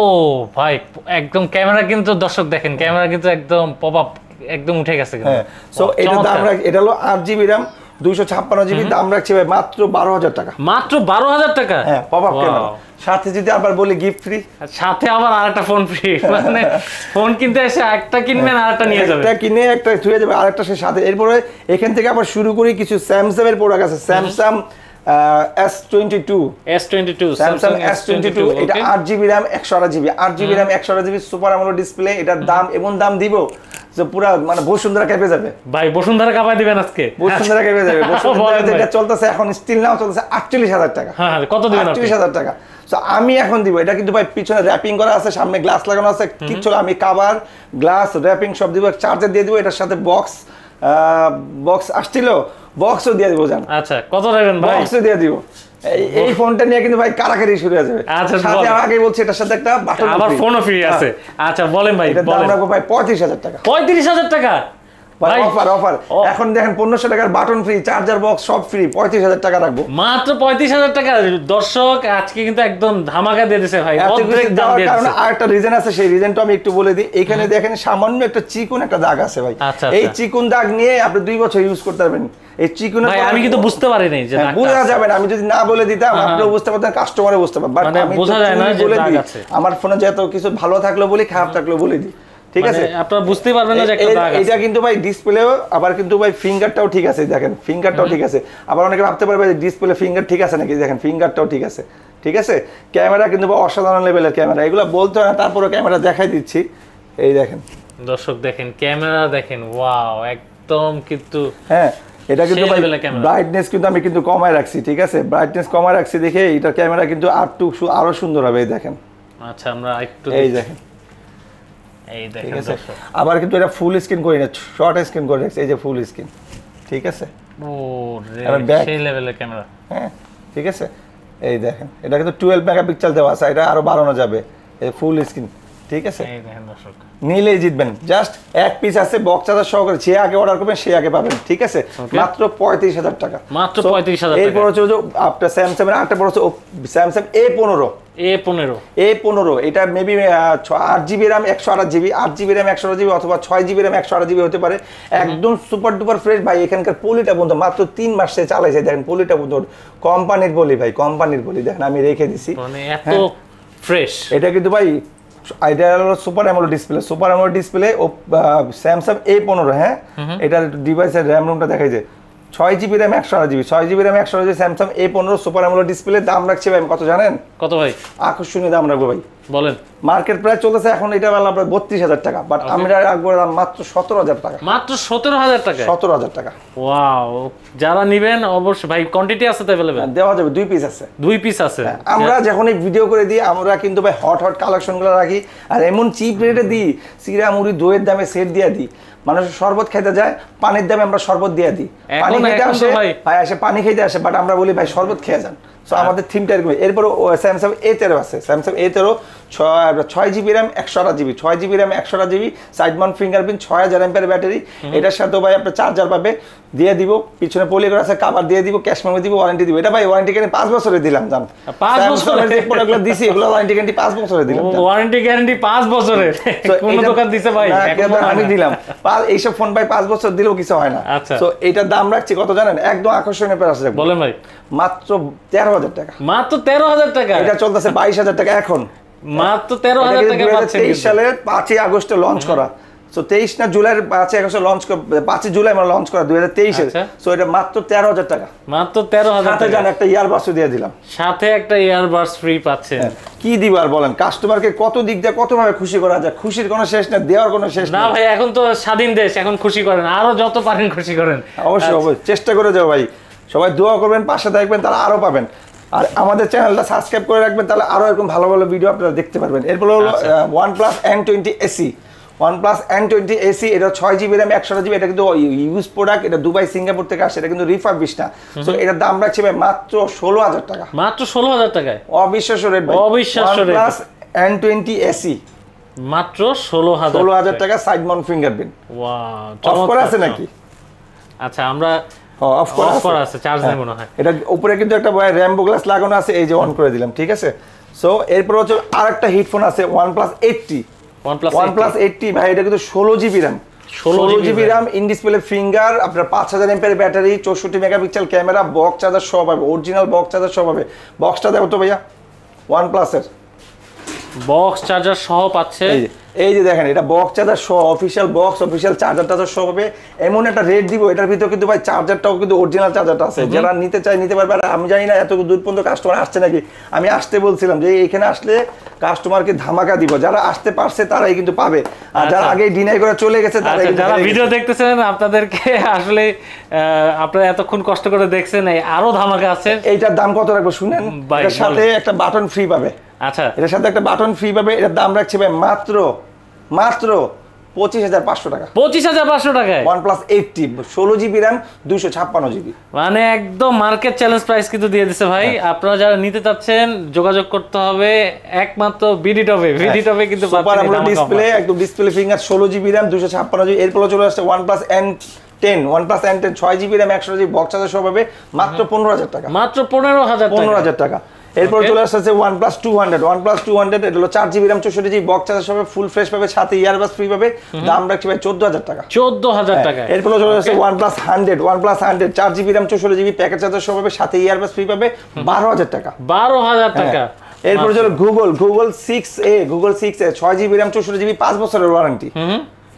[SPEAKER 1] ভাই একদম ক্যামেরা কিন্তু দর্শক দেখেন, ক্যামেরা কিন্তু একদম পপ আপ একদম উঠে গেছে কিন্তু।
[SPEAKER 2] হ্যাঁ, সো এটা দাম রাখ, এটা হলো 8GB RAM 256GB দাম রাখছি ভাই মাত্র 12000 টাকা।
[SPEAKER 1] মাত্র 12000 টাকা।
[SPEAKER 2] হ্যাঁ, পপ আপ ক্যামেরা। সাথে যদি আবার বলি গিফট ফ্রি,
[SPEAKER 1] সাথে আবার আরেকটা ফোন ফ্রি। মানে ফোন কিনতে এসে একটা কিনবেন আর একটা নিয়ে যাবেন,
[SPEAKER 2] একটা কিনে একটা থুয়ে যাবে আরেকটা সে সাথে। এরপরে এখান থেকে আবার শুরু করি কিছু স্যামসাং এর প্রোডাক্ট আছে। স্যামসাং S22 স্যামসাং S22 এটা 8GB RAM 128GB 8GB RAM 128GB super AMOLED display. এটার দাম এমন দাম দিব যে পুরো মানে বসুন্ধরা কেঁপে যাবে
[SPEAKER 1] ভাই। বসুন্ধরা কাঁপায় দিবেন আজকে।
[SPEAKER 2] বসুন্ধরা কেঁপে যাবে। বসুন্ধরা যেটা চলতেছে এখন স্টিল নাও চলতেছে 48000 টাকা।
[SPEAKER 1] হ্যাঁ, কত দিবেন আপনি?
[SPEAKER 2] 48000 টাকা। সো আমি এখন দিব। এটা কিন্তু ভাই পিছনে র‍্যাপিং করা আছে, সামনে গ্লাস লাগানো আছে, কিছু আমি কভার গ্লাস র‍্যাপিং সব দিব, চার্জার দিয়ে দিব, এটার সাথে বক্স আসছিল, বক্সও দিয়ে দিব। জান
[SPEAKER 1] আচ্ছা, কত দেবেন ভাই?
[SPEAKER 2] বক্সও দিয়ে দিব। এই ফোনটা নিয়ে কিন্তু ভাই কারাকারি শুরু হয়ে যাবে।
[SPEAKER 1] আচ্ছা,
[SPEAKER 2] সাথে আগে বলছি এটার সাথে একটা বাটন
[SPEAKER 1] আবার ফোনও ফ্রি আছে। আচ্ছা বলেন ভাই,
[SPEAKER 2] এটা দাম রাখবো ভাই 35000 টাকা।
[SPEAKER 1] 35000 টাকা
[SPEAKER 2] ভাই অফার। এখন দেখেন 1500 টাকার বাটন ফ্রি, চার্জার বক্স সব ফ্রি, 35000 টাকা রাখবো।
[SPEAKER 1] মাত্র 35000 টাকা। দর্শক আজকে কিন্তু একদম ধামাকা দিয়ে দিয়েছে ভাই, অর্ধেক দাম দিয়ে দিয়েছে।
[SPEAKER 2] কারণ আরেকটা রিজন আছে, সেই রিজনটা আমি একটু বলে দিই। এখানে দেখেন সামান্য একটা চিকন একটা দাগ আছে ভাই। এই চিকন দাগ নিয়ে আপনি 2 বছর ইউজ করতে পারবেন। এই চিকনের
[SPEAKER 1] ভাই আমি কিন্তু বুঝতে পারি নাই যে দাগটা
[SPEAKER 2] বোঝা যাবে না। আমি যদি না বলে দিতাম আপনিও বুঝতে পারতেন, কাস্টমারও বুঝতে পারতেন, বাট আমি
[SPEAKER 1] বোঝা যায় না যে দাগ আছে।
[SPEAKER 2] আমার ফোনে যত কিছু ভালো থাকলো বলি, খারাপ থাকলো বলে দিই, ঠিক আছে?
[SPEAKER 1] আপনারা বুঝতে পারবেন না যে একটা দাগ আছে।
[SPEAKER 2] এটা কিন্তু ভাই ডিসপ্লেও আবার কিন্তু ভাই ফিঙ্গারটাও ঠিক আছে। দেখেন ফিঙ্গারটাও ঠিক আছে। আবার অনেকে ভাবতে পারবে যে ডিসপ্লে ফিঙ্গার ঠিক আছে নাকি, দেখেন ফিঙ্গারটাও ঠিক আছে, ঠিক আছে? ক্যামেরা কিন্তু অসাধারণ লেভেলের ক্যামেরা, এগুলো বলতে হয় না, তারপরে ক্যামেরা দেখাই দিচ্ছি। এই দেখেন
[SPEAKER 1] দর্শক দেখেন ক্যামেরা দেখেন, ওয়াও একদম কিন্তু।
[SPEAKER 2] হ্যাঁ, এটা কিন্তু
[SPEAKER 1] সেই
[SPEAKER 2] ভাই
[SPEAKER 1] level এর camera।
[SPEAKER 2] ব্রাইটনেস কিন্তু আমি কিন্তু কমায় রাখছি, ঠিক আছে? ব্রাইটনেস কমায় রাখছি দেখে এটা ক্যামেরা কিন্তু আরো সুন্দর হবে। এই দেখেন,
[SPEAKER 1] আচ্ছা আমরা একটু
[SPEAKER 2] এই দেখেন,
[SPEAKER 1] এই
[SPEAKER 2] ঠিক
[SPEAKER 1] দেখেন
[SPEAKER 2] আছে?
[SPEAKER 1] দর্শক।
[SPEAKER 2] আবার কিন্তু এটা ফুল স্ক্রিন করি না, শর্ট স্ক্রিন করে রাখছি। এই যে ফুল স্ক্রিন, ঠিক আছে?
[SPEAKER 1] ও
[SPEAKER 2] আবার
[SPEAKER 1] রে,
[SPEAKER 2] back।
[SPEAKER 1] সেই লেভেলের ক্যামেরা।
[SPEAKER 2] হ্যাঁ, ঠিক আছে? এই দেখেন, এটা কিন্তু 12 মেগাপিক্সেল দেওয়া আছে, এটা আরো বাড়ানো যাবে। এই ফুল স্ক্রিন, ঠিক আছে?
[SPEAKER 1] এই দেখেন দর্শক।
[SPEAKER 2] নিলেই জিতবেন। জাস্ট এক পিস আছে বক্স চার্জার সহকারে, যে আগে অর্ডার করবেন সে আগে পাবেন, ঠিক আছে?
[SPEAKER 1] Okay।
[SPEAKER 2] মাত্র 35,000 টাকা।
[SPEAKER 1] মাত্র
[SPEAKER 2] So,
[SPEAKER 1] 35,000
[SPEAKER 2] এরপর
[SPEAKER 1] টাকা।
[SPEAKER 2] হচ্ছে যে আপনার স্যামসাং এর আরেকটা বড় হচ্ছে স্যামসাং A15।
[SPEAKER 1] A15
[SPEAKER 2] A15 এটা maybe 8GB RAM 128GB, 8GB RAM 128GB অথবা 6GB RAM 128GB হতে পারে। একদম সুপার ডুপার ফ্রেশ ভাই। এখানকার পলিটা বন্ধু মাত্র 3 মাস সে চালাইছে, দেখেন পলিটা বন্ধু কোম্পানির পলি ভাই, কোম্পানির পলি। দেখেন আমি রেখে দিছি,
[SPEAKER 1] মানে এত ফ্রেশ।
[SPEAKER 2] এটা কিন্তু ভাই এটা হলো super AMOLED display. Super AMOLED display ও স্যামসাং A15। হ্যাঁ, এটার ডিভাইসের র্যাম রুমটা দেখাই যে 6GB RAM 128GB, 6GB RAM 128GB Samsung A15 super AMOLED display. দাম রাখছি ভাই কত জানেন?
[SPEAKER 1] কত ভাই?
[SPEAKER 2] আকর্ষণীয় দাম রাখবো ভাই।
[SPEAKER 1] বলেন।
[SPEAKER 2] মার্কেট প্রাইস চলতেছে এখন এটা বেলা আপনার 32,000 টাকা, বাট আমরা রাখবো দাম মাত্র 17,000 টাকা।
[SPEAKER 1] মাত্র 17,000 টাকা?
[SPEAKER 2] 17,000 টাকা।
[SPEAKER 1] ওয়াও, যারা নিবেন অবশ্যই ভাই, কোয়ান্টিটি আছে তো अवेलेबल?
[SPEAKER 2] দেওয়া যাবে, 2 পিস আছে।
[SPEAKER 1] 2 পিস আছে।
[SPEAKER 2] আমরা যখন এই ভিডিও করে দিই আমরা কিন্তু ভাই হট হট কালেকশনগুলো রাখি, আর এমন চিপ রেটে দিই, সিরা মুড়ি দইয়ের দামে সেট দিয়ে দিই। মানুষ শরবত খাইতে যায়, পানির দামে আমরা শরবত দিয়ে দিই। পানি খেতে আসে ভাই, আসে পানি খেতে আসে, বাট আমরা বলি ভাই শরবত খেয়ে যান। সো আমাদের থিমটা এরকম। এরপর স্যামসাং A13 আছে। Samsung A13 6GB RAM 128GB, 6GB RAM 128GB, side Mount fingerprint, 6000 MPR battery. এটার সাথে ভাই আপনার চার্জার পাবে, দিয়ে দিব, পিছনে পলি করে আছে, কভার দিয়ে দিব, ক্যাশ মেমো দিব, ওয়ারেন্টি দিব। এটা ভাই ওয়ারেন্টি গ্যারান্টি 5 বছরের দিলাম জান।
[SPEAKER 1] 5 বছরের
[SPEAKER 2] যে প্রোডাক্টগুলো দিছি এগুলো ওয়ারেন্টি গ্যারান্টি 5 বছরের দিলাম।
[SPEAKER 1] ওয়ারেন্টি গ্যারান্টি 5 বছরের? কোন দোকান দিছে ভাই?
[SPEAKER 2] আমি দিলাম এইসব ফোন ভাই 5 বছর দিলেও কিছু হয় না।
[SPEAKER 1] আচ্ছা।
[SPEAKER 2] তো এটার দাম রাখছি কত জানেন? একদম আকর্ষণীয় প্রাইস আছে।
[SPEAKER 1] বলেন ভাই।
[SPEAKER 2] মাত্র 13,000 টাকা।
[SPEAKER 1] মাত্র 13,000 টাকা?
[SPEAKER 2] এটা চলতেছে 22,000 টাকা এখন।
[SPEAKER 1] মাত্র 13,000 টাকা পাচ্ছেন।
[SPEAKER 2] 23 সালের 5 আগস্টে লঞ্চ করা। সো 23 না জুলাইয়ের 5 আগস্টে লঞ্চ, 5 জুলাই আমরা লঞ্চ করা 2023 এর। সো এটা মাত্র 13,000 টাকা।
[SPEAKER 1] মাত্র 13,000
[SPEAKER 2] সাথে জান একটা ইয়ারবাডস দিয়ে দিলাম,
[SPEAKER 1] সাথে একটা ইয়ারবাডস ফ্রি পাচ্ছেন।
[SPEAKER 2] কি দিব আর বলেন? কাস্টমারকে কত দিক দিয়ে কত ভাবে খুশি করা যায়, খুশির কোনো শেষ না, দেওয়ার কোনো শেষ
[SPEAKER 1] না
[SPEAKER 2] না
[SPEAKER 1] ভাই, এখন তো স্বাধীন দেশ, এখন খুশি করেন, আরো যত পারেন খুশি করেন।
[SPEAKER 2] অবশ্যই অবশ্যই চেষ্টা করে যাও ভাই। সবাই দোয়া করবেন, পাশে থাকবেন, তারা আরো পাবেন। আর আমাদের চ্যানেলটা সাবস্ক্রাইব করে রাখবেন, তাহলে আরো এরকম ভালো ভালো ভিডিও আপনারা দেখতে পারবেন। এরপর হলো OnePlus N20 AC। OnePlus N20 AC এটা 6GB RAM 128GB। এটা কিন্তু ইউজ প্রোডাক্ট, এটা দুবাই সিঙ্গাপুর থেকে আসে, এটা কিন্তু রিফারবিশ না। সো এটার দাম রাখছি ভাই মাত্র 16,000 টাকা।
[SPEAKER 1] মাত্র 16,000 টাকায়?
[SPEAKER 2] অবিশ্বাস্য রেট ভাই,
[SPEAKER 1] অবিশ্বাস্য রেট।
[SPEAKER 2] OnePlus N20 AC
[SPEAKER 1] মাত্র 16,000
[SPEAKER 2] টাকা, side Mount fingerprint.
[SPEAKER 1] Wow,
[SPEAKER 2] of করা আছে নাকি?
[SPEAKER 1] আচ্ছা, আমরা
[SPEAKER 2] অফ করা
[SPEAKER 1] আছে, চার্জ নেই মনে হয়।
[SPEAKER 2] এটা উপরে কিন্তু একটা র্যাম্বো গ্লাস লাগানো আছে, এই যে অন করে দিলাম, ঠিক আছে? সো এরপর হচ্ছে আরেকটা হেডফোন আছে OnePlus 80। OnePlus 80 ভাই, এটা কিন্তু 16GB RAM, 16GB RAM, in display finger, আপনার 5000 MPR battery, 64 megapixel camera, box charger সব পাবে, অরিজিনাল বক্স চার্জার সব পাবে। বক্সটা দেখো তো ভাইয়া, OnePlus এর
[SPEAKER 1] বক্স চার্জার সহ পাচ্ছে।
[SPEAKER 2] এই যে দেখেন, এটা বক্স চার্জার সহ, অফিশিয়াল বক্স, অফিশিয়াল চার্জার টার্জার সহ হবে। এমন একটা রেট দিব, এটার ভিতরে কিন্তু ভাই চার্জারটাও কিন্তু অরিজিনাল চার্জারটা আছে। যারা নিতে চায় নিতে পারবে। আর আমি জানি না এত দূর পর্যন্ত কাস্টমার আসছে নাকি, আমি আসতে বলছিলাম যে এখানে আসলে কাস্টমারকে ধামাকা দিব, যারা আসতে পারছে তারাই কিন্তু পাবে, আর যারা আগে ডিনাই করে চলে গেছে তারা।
[SPEAKER 1] যারা ভিডিও দেখতেছেন আপনাদেরকে আসলে আপনারা এতক্ষণ কষ্ট করে দেখছেন, আরো ধামাকা আছে।
[SPEAKER 2] এইটার দাম কত রাখবো শুনেন? এর সাথে একটা বাটন ফ্রি পাবে।
[SPEAKER 1] আচ্ছা,
[SPEAKER 2] এর সাথে একটা বাটন ফ্রি পাবে। এটার দাম রাখছি ভাই মাত্র 25,500 টাকা।
[SPEAKER 1] 25,500 টাকায়
[SPEAKER 2] OnePlus 80 16GB RAM 256GB।
[SPEAKER 1] মানে একদম মার্কেট চ্যালেঞ্জ প্রাইস কিন্তু দিয়ে দিছে ভাই। আপনারা যারা নিতে চাচ্ছেন যোগাযোগ করতে হবে একমাত্র বিডি টপে। বিডি টপে কিন্তু
[SPEAKER 2] সুপার অ্যামোলেড ডিসপ্লে, একদম display finger, 16GB RAM 256GB। এরপর চলে আসছে OnePlus N10। OnePlus N10 6GB RAM 128GB, box charger সহ পাবে মাত্র 15,000 টাকা।
[SPEAKER 1] মাত্র 15,000
[SPEAKER 2] টাকা। এরপর চলে আসছে OnePlus 200। OnePlus 200 এটা হলো 4GB RAM 64GB, box charger সহ ফুল ফ্রেশ পাবে, সাথে ইয়ারবাডস ফ্রি পাবে। দাম রাখছি ভাই 14,000 টাকা।
[SPEAKER 1] 14,000 টাকা।
[SPEAKER 2] এরপর চলে আসছে OnePlus 100। OnePlus 100 4GB RAM 64GB, package charger সহ পাবে, সাথে ইয়ারবাডস ফ্রি পাবে, 12,000 টাকা।
[SPEAKER 1] 12,000 টাকা।
[SPEAKER 2] এরপর চলো Google 6a 6GB RAM 64GB, 5 বছরের ওয়ারেন্টি।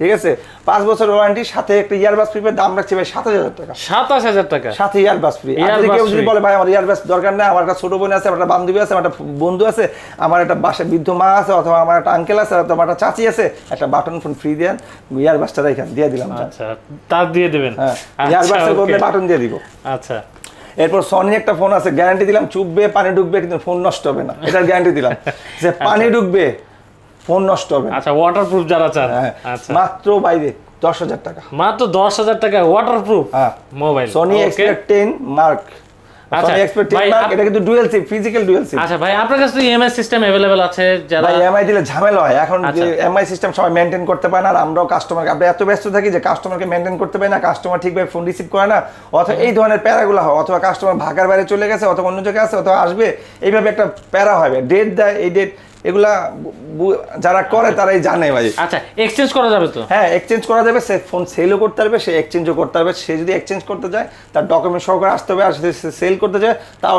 [SPEAKER 2] ঠিক আছে 5 বছর ওয়ারেন্টি, সাথে একটা ইয়ারবাস ফ্রি, দাম রাখছি ভাই 27,000 টাকা।
[SPEAKER 1] 27,000 টাকা
[SPEAKER 2] সাথে ইয়ারবাস ফ্রি। আপনি কেউ যদি বলে ভাই আমার ইয়ারবাস দরকার নেই, আমার একটা ছোট বোন আছে, আমার একটা বান্ধবী আছে, আমার একটা বন্ধু আছে, আমার একটা বাসায় বৃদ্ধ মা আছে, অথবা আমার একটা আঙ্কেল আছে, অথবা একটা চাচি আছে, একটা বাটন ফোন ফ্রি দেন, ইয়ারবাসটা রেখে দিয়ে দিলাম।
[SPEAKER 1] আচ্ছা তার দিয়ে দিবেন,
[SPEAKER 2] হ্যাঁ ইয়ারবাসের বদলে বাটন দিয়ে দিব।
[SPEAKER 1] আচ্ছা
[SPEAKER 2] এরপর সনি একটা ফোন আছে, গ্যারান্টি দিলাম চুপবে পানি ঢুকবে কিন্তু ফোন নষ্ট হবে না, এটার গ্যারান্টি দিলাম যে পানি ঢুকবে ফোন নষ্ট হবে না।
[SPEAKER 1] আচ্ছা ওয়াটারপ্রুফ যারা চান,
[SPEAKER 2] আচ্ছা মাত্র বাইরে 10,000 টাকা,
[SPEAKER 1] মাত্র 10,000 টাকা waterproof mobile
[SPEAKER 2] Sony Xperia 10 mark.
[SPEAKER 1] আচ্ছা
[SPEAKER 2] সনি এক্সপেরিয়া 10 মার্ক, এটা কিন্তু dual SIM, physical dual SIM.
[SPEAKER 1] আচ্ছা ভাই আপনার কাছে তো ইএমআই সিস্টেম अवेलेबल আছে, যারা
[SPEAKER 2] ভাই ইএমআই দিলে ঝামেলা হয়, এখন যে ইএমআই সিস্টেম সবাই মেইনটেইন করতে পারে না, আর আমরাও কাস্টমারকে আমরা এত ব্যস্ত থাকি যে কাস্টমারকে মেইনটেইন করতে পারি না, কাস্টমার ঠিকভাবে ফোন রিসিভ করে না, অথবা এই ধরনের প্যারাগুলো হয়, অথবা কাস্টমার ভাগার বাইরে চলে গেছে, অথবা অন্য জায়গায় আছে, অথবা আসবে, এইভাবে একটা প্যারা হবে, ডেট দেয়, এই ডেট এগুলা যারা করে তারাই জানে ভাই।
[SPEAKER 1] আচ্ছা এক্সচেঞ্জ করা যাবে তো?
[SPEAKER 2] হ্যাঁ এক্সচেঞ্জ করা যাবে, সে ফোন সেলও করতে পারবে, সে এক্সচেঞ্জও করতে পারবে। সে যদি এক্সচেঞ্জ করতে যায় তার ডকুমেন্ট সহকারে আসতে হবে, আর যদি সে সেল করতে যায় তাও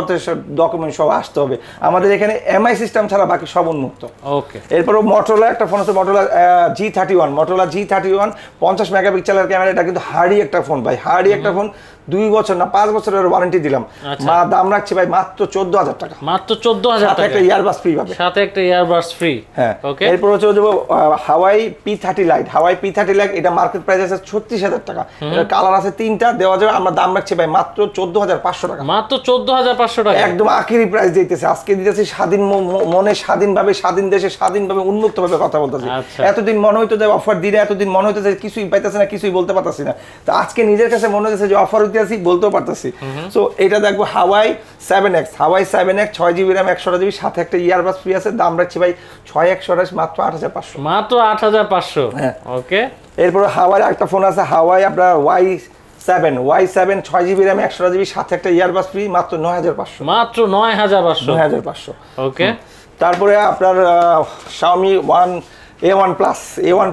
[SPEAKER 2] ডকুমেন্ট সহ আসতে হবে। আমাদের এখানে এমআই সিস্টেম ছাড়া বাকি সব উন্মুক্ত।
[SPEAKER 1] ওকে।
[SPEAKER 2] এরপরও মোটরোলা একটা ফোন আছে, মোটরোলা G31, মোটরোলা G31 50 মেগাপিক্সেলের ক্যামেরা, এটা কিন্তু হার্ডি একটা ফোন ভাই, হার্ডি একটা ফোন, 2 বছর না 5 বছরের ওয়ারেন্টি দিলাম। মা দাম রাখছি ভাই মাত্র 14,000 টাকা,
[SPEAKER 1] মাত্র 14,000 টাকা,
[SPEAKER 2] একটা ইয়ারবাস ফ্রি পাবে,
[SPEAKER 1] সাথে একটা ইয়ারবাস ফ্রি।
[SPEAKER 2] হ্যাঁ
[SPEAKER 1] ওকে।
[SPEAKER 2] এরপর হচ্ছে হাওয়াই P30 লাইট, হাওয়াই P30 লাইট, এটা মার্কেট প্রাইস আছে 36,000 টাকা, এটা কালার আছে 3টা, দেওয়া যাবে। আমরা দাম রাখছি ভাই মাত্র 14,500 টাকা,
[SPEAKER 1] মাত্র 14,500 টাকা,
[SPEAKER 2] একদম আখেরি প্রাইস দিতেছে আজকে, দিতেছি স্বাধীন মনে, স্বাধীনভাবে, স্বাধীন দেশে, স্বাধীনভাবে, উন্মুক্তভাবে কথা বলতেছি। এতদিন মনে হইতো যে অফার দিলে, এতদিন মনে হইতো যে কিছুই পাইতেছে না, কিছুই বলতে পারতেছি না, তো আজকে নিজের কাছে মনে হচ্ছে যে অফার হইতে আসি, বলতেও পারতেছি। সো এটা দেখবো হাওয়াই 7X, হাওয়াই 7X 6GB RAM 128GB, সাথে একটা ইয়ারবাস ফ্রি আছে, দাম রাখছি ভাই 6128, মাত্র 8,500,
[SPEAKER 1] মাত্র 8,500। ওকে।
[SPEAKER 2] এরপর হাওয়াই একটা ফোন আছে, হাওয়াই আপনার Y7 6GB RAM 128GB, সাথে একটা ইয়ারবাস ফ্রি, মাত্র 9,500,
[SPEAKER 1] মাত্র 9,500। ওকে।
[SPEAKER 2] তারপরে আপনার Xiaomi A1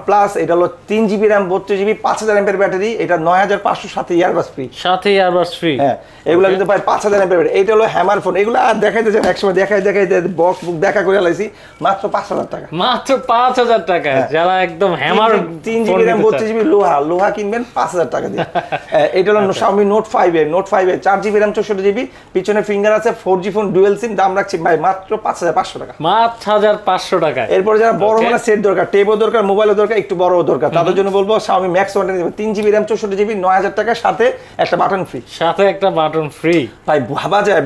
[SPEAKER 2] Plus, এটা হলো 3GB RAM 32GB 5000 mAh battery, এটা 9,500, সাথে ইয়ারবাস ফ্রি,
[SPEAKER 1] সাথে ইয়ারবাস ফ্রি।
[SPEAKER 2] হ্যাঁ এগুলো কিন্তু প্রায় 5000 mAh ব্যাটারি। এইটা হলো হ্যামার ফোন, এগুলো আর দেখাইতে যান, একসময় দেখাইতে বক্স বুক দেখা করে লাইছি, মাত্র 5,000 টাকা,
[SPEAKER 1] মাত্র 5,000 টাকা। যারা একদম হ্যামার
[SPEAKER 2] 3GB RAM 32GB লোহা কিনবেন 5,000 টাকা দিয়ে। এটা হলো Xiaomi Note 5 এ 4GB RAM 64GB, পিছনে ফিঙ্গার আছে, 4G ফোন, ডুয়াল সিম, দাম রাখছি ভাই মাত্র 5,500 টাকা,
[SPEAKER 1] 5,500 টাকা।
[SPEAKER 2] এরপর যারা বড় মানে সেট দরকার, টেবও দরকার, মোবাইলও দরকার, একটু বড়ও দরকার, তাদের জন্য বলবো Xiaomi Max 1 3GB RAM 64GB 9,000 টাকা, সাথে একটা বাটন ফ্রি,
[SPEAKER 1] সাথে একটা বাটন ফ্রি।
[SPEAKER 2] ভাই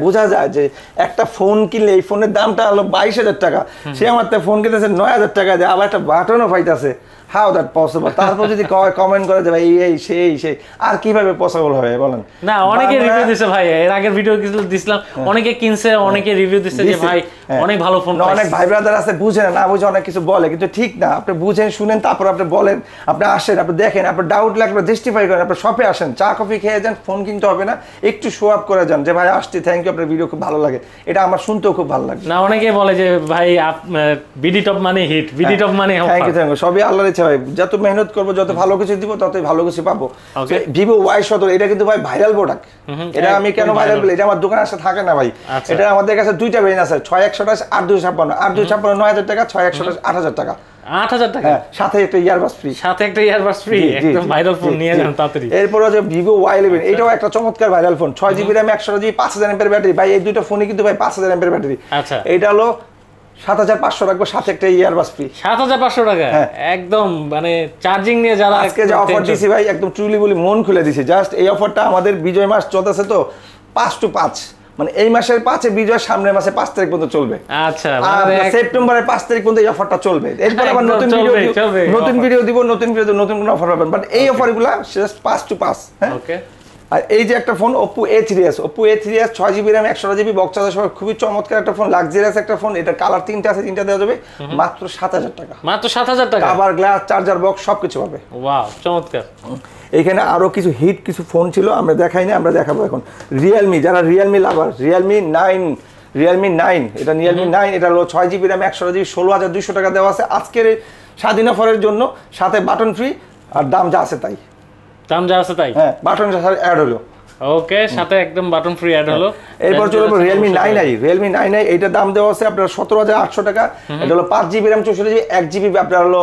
[SPEAKER 2] বোঝা যায় যে একটা ফোন কিনলে এই ফোনের দামটা হলো 22,000 টাকা, সে আমার তো ফোন কিনেছে 9,000 টাকা দিয়ে, আবার একটা বাটনও পাইতেছে, হাউ দ্যাট পসিবল? তারপর যদি কমেন্ট করে যে ভাই এই সেই আর কিভাবে পসিবল হবে বলেন?
[SPEAKER 1] না অনেকে রিভিউ দিছে ভাই, এর আগের ভিডিও দিছিলাম, অনেকে কিনছে, অনেকে রিভিউ দিছে যে ভাই অনেক ভালো ফোন।
[SPEAKER 2] অনেক ভাই ব্রাদার আছে বুঝে না বুঝে অনেক কিছু বলে, কিন্তু ঠিক না, আপনি বুঝেন শুনেন, তারপর আপনি বলেন, আপনি আসেন, আপনি দেখেন, আপনার ডাউট লাগলে জাস্টিফাই করেন, আপনি শপে আসেন, চা কফি খেয়ে যান, ফোন কিনতে হবে না, একটু শো আপ করে যান যে ভাই আসছি, থ্যাংক ইউ, আপনার ভিডিও খুব ভালো লাগে, এটা আমার শুনতেও খুব ভালো লাগে।
[SPEAKER 1] না অনেকে বলে যে ভাই বিডি টপ মানে হিট, বিডি টপ মানে
[SPEAKER 2] থ্যাংক ইউ, সবই আল্লাহর ইচ্ছা ভাই, যত মেহনত করবো, যত ভালো কিছু দিব, ততই ভালো কিছু পাবো। ভিভো Y17, এটা কিন্তু ভাই ভাইরাল প্রোডাক্ট, এটা আমি কেন ভাইরাল বলি, এটা আমার দোকানে আসলে থাকে না ভাই, এটা আমাদের কাছে দুইটা ভেরিয়েন্ট আছে, 6128, 8256, 8256 9,000 টাকা, 6128 8,000 টাকা,
[SPEAKER 1] 8,000 টাকা,
[SPEAKER 2] সাথে একটা ইয়ারবাস ফ্রি,
[SPEAKER 1] সাথে একটা ইয়ারবাস ফ্রি, একদম ভাইরাল ফোন নিয়ে যান তাড়াতাড়ি।
[SPEAKER 2] এরপর আছে ভিভো Y11, এটাও একটা চমৎকার viral phone, 6GB RAM 128GB 5000 mAh battery, ভাই এই দুটো ফোনই কিন্তু ভাই 5000 mAh ব্যাটারি।
[SPEAKER 1] আচ্ছা
[SPEAKER 2] এটা হলো 7,500 রাখবো, সাথে একটা ইয়ারবাস ফ্রি,
[SPEAKER 1] 7,500 টাকা, একদম মানে চার্জিং নিয়ে যারা
[SPEAKER 2] আজকে যে অফার দিছি ভাই, একদম ট্রুলি বলি মন খুলে দিছি, জাস্ট এই অফারটা আমাদের বিজয় মাস চলতেছে তো 5 to 5, মানে এই মাসের 5-এ বিজয়, সামনের মাসে 5 তারিখ পর্যন্ত চলবে।
[SPEAKER 1] আচ্ছা
[SPEAKER 2] সেপ্টেম্বরের 5 তারিখ পর্যন্ত এই অফারটা চলবে, এরপর আবার নতুন ভিডিও দিব, নতুন কোন অফার পাবেন, বাট এই অফারগুলো জাস্ট 5 to 5। হ্যাঁ ওকে। আর এই যে একটা phone Oppo A3s 6GB RAM 128GB box charger সহ খুবই চমৎকার একটা ফোন, লাক্সারিয়াস একটা ফোন, এটা কালার 3টা আছে, 3টা দেওয়া যাবে, মাত্র 7,000 টাকা,
[SPEAKER 1] মাত্র 7,000 টাকা,
[SPEAKER 2] কভার, গ্লাস, চার্জার বক্স সবকিছু পাবে।
[SPEAKER 1] ওয়াও চমৎকার।
[SPEAKER 2] এখানে আরো কিছু ফোন ছিল, আমরা দেখাই না, আমরা দেখাবো এখন। রিয়েলমি, যারা রিয়েলমি লাভার, রিয়েলমি 9, এটা রিয়েলমি 9, এটা হলো 6GB RAM 128GB 16,200 টাকা দেওয়া আছে আজকের স্বাধীন অফারের জন্য, সাথে বাটন ফ্রি, আর দাম যা আছে তাই,
[SPEAKER 1] দাম যা আছে তাই,
[SPEAKER 2] হ্যাঁ বাটন সাথে অ্যাড হলো,
[SPEAKER 1] ওকে, সাথে একদম বাটন ফ্রি অ্যাড হলো।
[SPEAKER 2] এরপর চলবো Realme 9i। Realme 9i এইটার দাম দেওয়া আছে আপনার 17,800 টাকা। এটা হলো 5GB RAM 64GB, 1GB আপনার হলো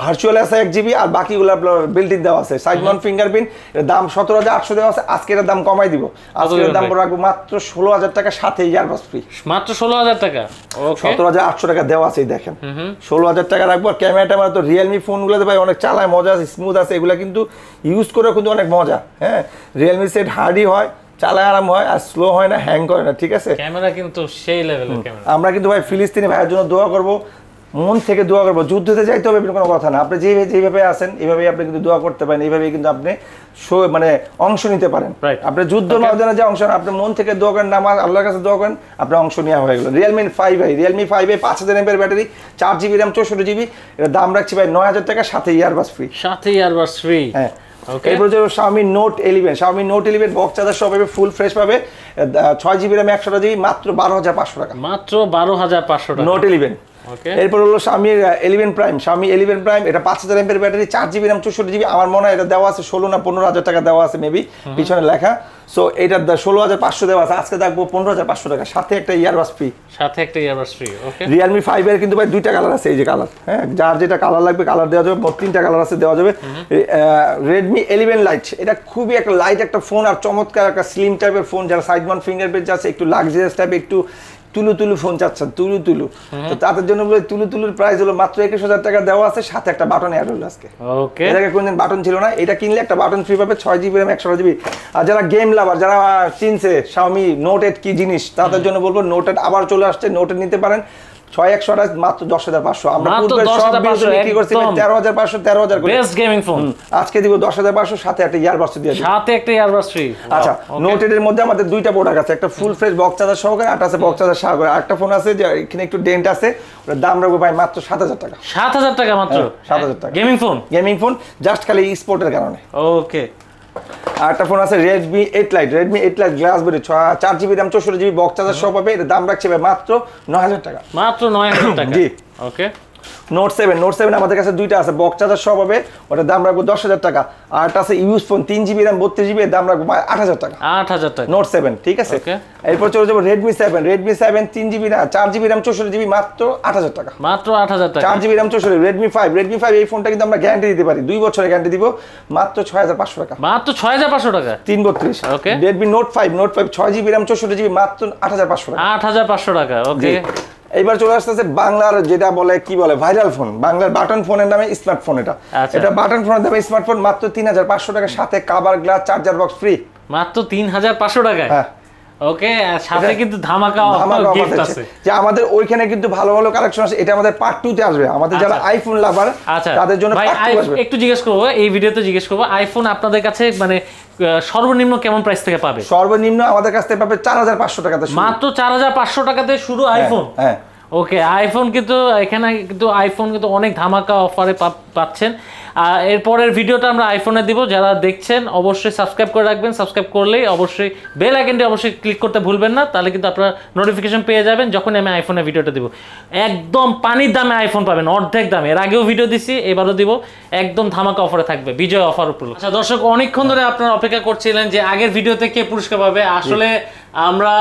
[SPEAKER 2] ভার্চুয়াল আছে 1GB, আর বাকিগুলো আপনার বিল্ট ইন দেওয়া আছে। সাইড মাউন্ট ফিঙ্গারপ্রিন্ট, এর দাম 17,800 দেওয়া আছে। আজকে এর দাম কমাই দিব, আজকে এর দাম রাখবো মাত্র 16,000 টাকা, সাথে ইয়ারবাস ফ্রি।
[SPEAKER 1] মাত্র 16,000 টাকা। ওকে,
[SPEAKER 2] 17,800 টাকা দেওয়া আছে, দেখেন 16,000 টাকা রাখবো। আর ক্যামেরাটা মানে তো রিয়েলমি ফোনগুলোতে ভাই অনেক চালায়, মজা আছে, স্মুথ আছে, এগুলা কিন্তু ইউজ করে কিন্তু অনেক মজা। হ্যাঁ, রিয়েলমি সেট হার্ডই হয়, চালায় আরাম হয়, আর স্লো হয় না, হ্যাং করে না, ঠিক আছে।
[SPEAKER 1] ক্যামেরা কিন্তু সেই লেভেলের ক্যামেরা।
[SPEAKER 2] আমরা কিন্তু ভাই ফিলিস্তিনি ভাইয়ের জন্য দোয়া করব, মন থেকে দোয়া করবো। যুদ্ধতে যাইতে হবে কোনো কথা না, আপনি যেভাবে আছেন এইভাবেই আপনি কিন্তু দোয়া করতে পারেন, এইভাবেই কিন্তু আপনি মানে অংশ নিতে পারেন। আপনি যুদ্ধ ময়দানে যে অংশ না, আপনি মন থেকে দোয়া করেন, নামাজ আল্লাহর কাছে দোয়া করেন, আপনার অংশ নেওয়া হয়ে গেল। Realme 5i 5000 mAh battery, 4GB RAM 64GB, এর দাম রাখছি ভাই 9,000 টাকা, সাথে ইয়ারবাস ফ্রি।
[SPEAKER 1] সাথে ইয়ারবাস ফ্রি।
[SPEAKER 2] হ্যাঁ, এরপর যে Xiaomi Note 11 বক্স চার্জার সব পাবে, ফুল ফ্রেশ পাবে, 6GB RAM 128GB, মাত্র 12,500 টাকা।
[SPEAKER 1] মাত্র 12,500 টাকা
[SPEAKER 2] Note 11। এরপর হলো Xiaomi 11 Prime, এটা 5000 mAh battery, 4GB RAM 64GB। আমার মনে হয় এটা দেওয়া আছে 16 না 15,000 টাকা দেওয়া আছে মেবি, পিছনে লেখা। সো এটা 16,500 দেওয়া আছে, আজকে দেখবো 15,500 টাকা, সাথে একটা ইয়ারবাস ফ্রি।
[SPEAKER 1] ওকে,
[SPEAKER 2] Realme 5 এর কিন্তু ভাই দুইটা কালার আছে, এই যে কালার, হ্যাঁ, যার যেটা কালার লাগবে কালার দেওয়া যাবে, মোট 3টা কালার আছে, দেওয়া যাবে। Redmi 11 Lite, এটা খুবই একটা লাইট একটা ফোন, আর চমৎকার একটা স্লিম টাইপের ফোন। যারা সাইড মাউন্ট ফিঙ্গারপ্রিন্ট আছে, একটু লাক্সারিয়াস টাইপ, একটু তুলু ফোন চাচ্ছেন, তুলু, তো তাদের জন্য তুলুর প্রাইস হলো মাত্র 21,000 টাকা দেওয়া আছে, সাথে একটা বাটন অ্যাড হলো আজকে।
[SPEAKER 1] ওকে,
[SPEAKER 2] এর আগে কোনদিন বাটন ছিল না, এটা কিনলে একটা বাটন ফ্রি পাবে, 6GB RAM 128GB। আর যারা গেম লাভার, যারা চিনছে Xiaomi Note 8 কি জিনিস, তাদের জন্য বলবো Note 8 আবার চলে আসছে, Note 8 নিতে পারেন 6128, মাত্র 10,500। আমরা পূর্বে সব বিক্রি বিক্রি করছি 13,500 13,000 করে,
[SPEAKER 1] বেস্ট গেমিং ফোন।
[SPEAKER 2] আজকে দিব 10,500, সাথে একটা ইয়ারবাস দিয়ে দিই,
[SPEAKER 1] সাথে একটা ইয়ারবাস ফ্রি।
[SPEAKER 2] আচ্ছা, Note 8 এর মধ্যে আমাদের দুইটা প্রোডাক্ট আছে, একটা ফুল ফ্রেশ বক্স চার্জার সহকারে, আর আছে বক্স চার্জার সহকারে। আরেকটা ফোন আছে যে এখানে একটু ডেন্ট আছে, ওটার দাম রাখবো ভাই মাত্র 7,000 টাকা।
[SPEAKER 1] 7,000 টাকা মাত্র?
[SPEAKER 2] 7,000 টাকা।
[SPEAKER 1] গেমিং ফোন
[SPEAKER 2] জাস্ট খালি স্পোর্টের কারণে।
[SPEAKER 1] ওকে,
[SPEAKER 2] আর একটা ফোন আছে Redmi 8 Lite glass body, 4GB RAM 64GB, box charger সহ পাবে, এর দাম রাখছে ভাই মাত্র 9,000 টাকা।
[SPEAKER 1] মাত্র 9,000 টাকা।
[SPEAKER 2] জি,
[SPEAKER 1] ওকে।
[SPEAKER 2] Note 7 আমাদের কাছে দুইটা আছে, বক্স চার্জার সহ পাবে, ওটার দাম রাখবো 10,000 টাকা। আর একটা আছে use phone 3GB RAM 32GB, এর দাম রাখবো 8,000 টাকা।
[SPEAKER 1] 8,000 টাকা।
[SPEAKER 2] Note 7, ঠিক আছে। এরপর চলে যাবো Redmi 7 3GB না 4GB RAM 64GB, মাত্র 8,000 টাকা।
[SPEAKER 1] মাত্র 8,000 টাকা।
[SPEAKER 2] 4GB RAM 64। Redmi 5 এই ফোনটা কিন্তু আমরা গ্যারান্টি দিতে পারি, 2 বছরের গ্যারান্টি দিব, মাত্র 6,500 টাকা।
[SPEAKER 1] মাত্র 6,500 টাকা।
[SPEAKER 2] 332।
[SPEAKER 1] ওকে।
[SPEAKER 2] Redmi Note 5 6GB RAM 64GB, মাত্র 8,500 টাকা।
[SPEAKER 1] 8,500 টাকা। ওকে।
[SPEAKER 2] এইবার চলে আসতেছে বাংলার যেটা বলে কি বলে ভাইরাল ফোন, বাংলার বাটন ফোনের নামে স্মার্টফোন। এটা বাটন ফোনের দামে স্মার্টফোন, মাত্র 3,500 টাকা, সাথে cover glass charger box free.
[SPEAKER 1] মাত্র 3,500 টাকা।
[SPEAKER 2] হ্যাঁ,
[SPEAKER 1] ওকে, সাথে কিন্তু ধামাকা গিফট আছে।
[SPEAKER 2] যে আমাদের ওইখানে কিন্তু ভালো ভালো কালেকশন আছে, এটা আমাদের পার্ট 2 তে আসবে। আমাদের যারা আইফোন লাভার তাদের জন্য পার্ট 2 আসবে।
[SPEAKER 1] একটু জিজ্ঞেস করব, এই ভিডিওতে জিজ্ঞেস করব, আইফোন আপনাদের কাছে মানে সর্বনিম্ন কেমন প্রাইস থেকে পাবে?
[SPEAKER 2] সর্বনিম্ন আমাদের কাছ থেকে পাবে 4,500 টাকাতে শুরু।
[SPEAKER 1] মাত্র 4,500 টাকাতে শুরু আইফোন।
[SPEAKER 2] হ্যাঁ,
[SPEAKER 1] ওকে, আইফোন কিন্তু এখানে কিন্তু আইফোন কিন্তু অনেক ধামাকা অফারে পাচ্ছেন। এরপরের ভিডিওটা আমরা আইফোনে দিব, যারা দেখছেন অবশ্যই সাবস্ক্রাইব করে রাখবেন। সাবস্ক্রাইব করলেই অবশ্যই বেল আইকনটি অবশ্যই ক্লিক করতে ভুলবেন না, তাহলে কিন্তু আপনারা নোটিফিকেশন পেয়ে যাবেন যখন আমি আইফোনের ভিডিওটা দিব। একদম পানির দামে আইফোন পাবেন, অর্ধেক দামে। এর আগেও ভিডিও দিছি, এবারও দিব, একদম ধামাকা অফারে থাকবে, বিজয় অফার উপলক্ষে। আচ্ছা দর্শক, অনেকক্ষণ ধরে আপনারা অপেক্ষা করছিলেন যে আগের ভিডিওতে কে পুরস্কার পাবে। আসলে আমরা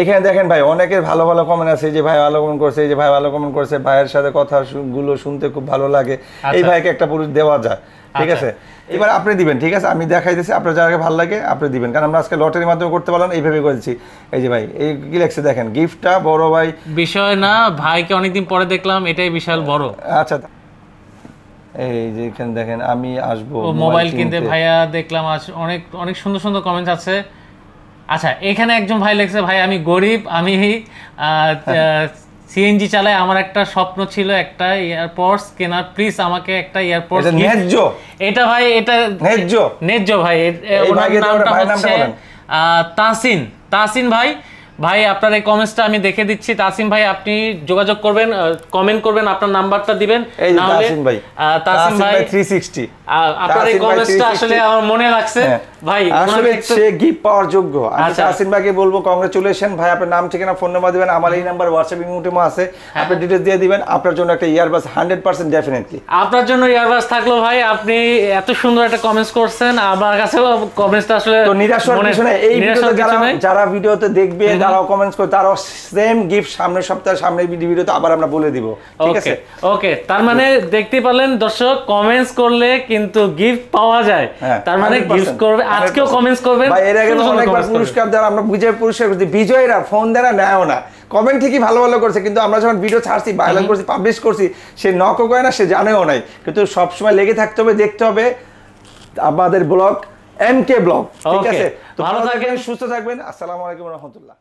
[SPEAKER 2] এখানে দেখেন ভাই, অনেকের ভালো ভালো কমেন্ট আছে, যে ভাই ভালো কমেন্ট করছে, এই যে ভাই ভালো কমেন্ট করছে, ভাইয়ের সাথে কথা গুলো শুনতে খুব ভালো লাগে, এই ভাইকে একটা পুরস্কার দেওয়া যায়, ঠিক আছে। এবার আপনি দিবেন, ঠিক আছে, আমি দেখাইতেছি, আপনার যাকে ভালো লাগে আপনি দিবেন, কারণ আমরা আজকে লটারির মাধ্যমে করতে পারলাম, এইভাবে করেছি। এই যে ভাই, এই কি লেখছে দেখেন, গিফটটা বড় ভাই
[SPEAKER 1] বিষয় না, ভাইকে অনেকদিন পরে দেখলাম, এটাই বিশাল বড়।
[SPEAKER 2] আচ্ছা, এই যে এখানে দেখেন, আমি আসবো
[SPEAKER 1] মোবাইল কিনতে। ভাইয়া দেখলাম আজ অনেক অনেক সুন্দর সুন্দর কমেন্টস আছে। আচ্ছা, এখানে একজন ভাই লিখছে, ভাই আমি গরিব, আমি সিএনজি চালাই, আমার একটা স্বপ্ন ছিল একটা এয়ারপডস কেনার, প্লিজ আমাকে একটা এয়ারপডস। এটা ভাই, এটা ন্যায্য ভাই। ওনার নামটা হচ্ছে তাসিন ভাই। ভাই আপনার এই কমেন্টসটা আমি দেখে দিচ্ছি। তাসিম ভাই আপনি যোগাযোগ করবেন, কমেন্ট করবেন, আপনার নাম্বারটা দিবেন।
[SPEAKER 2] এই যে
[SPEAKER 1] না হলে
[SPEAKER 2] তাসিম ভাই,
[SPEAKER 1] তাসিম ভাই
[SPEAKER 2] 360
[SPEAKER 1] আপনার এই
[SPEAKER 2] তাসিম ভাই
[SPEAKER 1] কমেন্টসটা
[SPEAKER 2] 360
[SPEAKER 1] আসলে আমার মনে লাগছে ভাই,
[SPEAKER 2] আসলে সে গিফট পাওয়ার যোগ্য। আমি
[SPEAKER 1] আচ্ছা।
[SPEAKER 2] তাসিম ভাইকে বলবো কংগ্রেচুলেশন ভাই, আপনার নাম ঠিকানা ফোন নাম্বার দিবেন, আমার এই নাম্বার হোয়াটসঅ্যাপ ইমোটেমো আছে, আপনি ডিটেইলস দিয়ে দিবেন, আপনার জন্য একটা ইয়ারবাস 100% ডেফিনেটলি
[SPEAKER 1] আপনার জন্য ইয়ারবাস থাকলো ভাই। আপনি এত সুন্দর একটা কমেন্টস করছেন, আমার কাছে কমেন্টসটা আসলে
[SPEAKER 2] তো নিরাশ হওয়ার কিছু নাই। এই ভিডিওতে যারা ভিডিওতে দেখবে, যারা কমেন্টস করে, তারা সেম গিফট সামনের সপ্তাহে সামনের ভিডিওতে আবার আমরা বলে দিব, ঠিক আছে?
[SPEAKER 1] ওকে, তার মানে দেখতে পারলেন দর্শক, কমেন্টস করলে কিন্তু গিফট পাওয়া যায়। তার মানে গিফট করবে, আজকেও কমেন্টস করবেন
[SPEAKER 2] ভাই। এর আগে অনেকবার পুরস্কার দেওয়া, আমরা বিজয় পুরস্কার করছি, বিজয়ীরা ফোন দেয় না, নেয়ও না, কমেন্ট ঠিকই ভালো ভালো করছে, কিন্তু আমরা যখন ভিডিও ছাড়ছি, ভাইরাল করছি, পাবলিশ করছি, সে নকও করে না, সে জানেও নাই। কিন্তু সবসময় লেগে থাকতে হবে, দেখতে হবে আমাদের ব্লগ MK ব্লগ, ঠিক আছে? তো ভালো থাকবেন, সুস্থ থাকবেন। আসসালামু আলাইকুম রহমতুল্লাহ।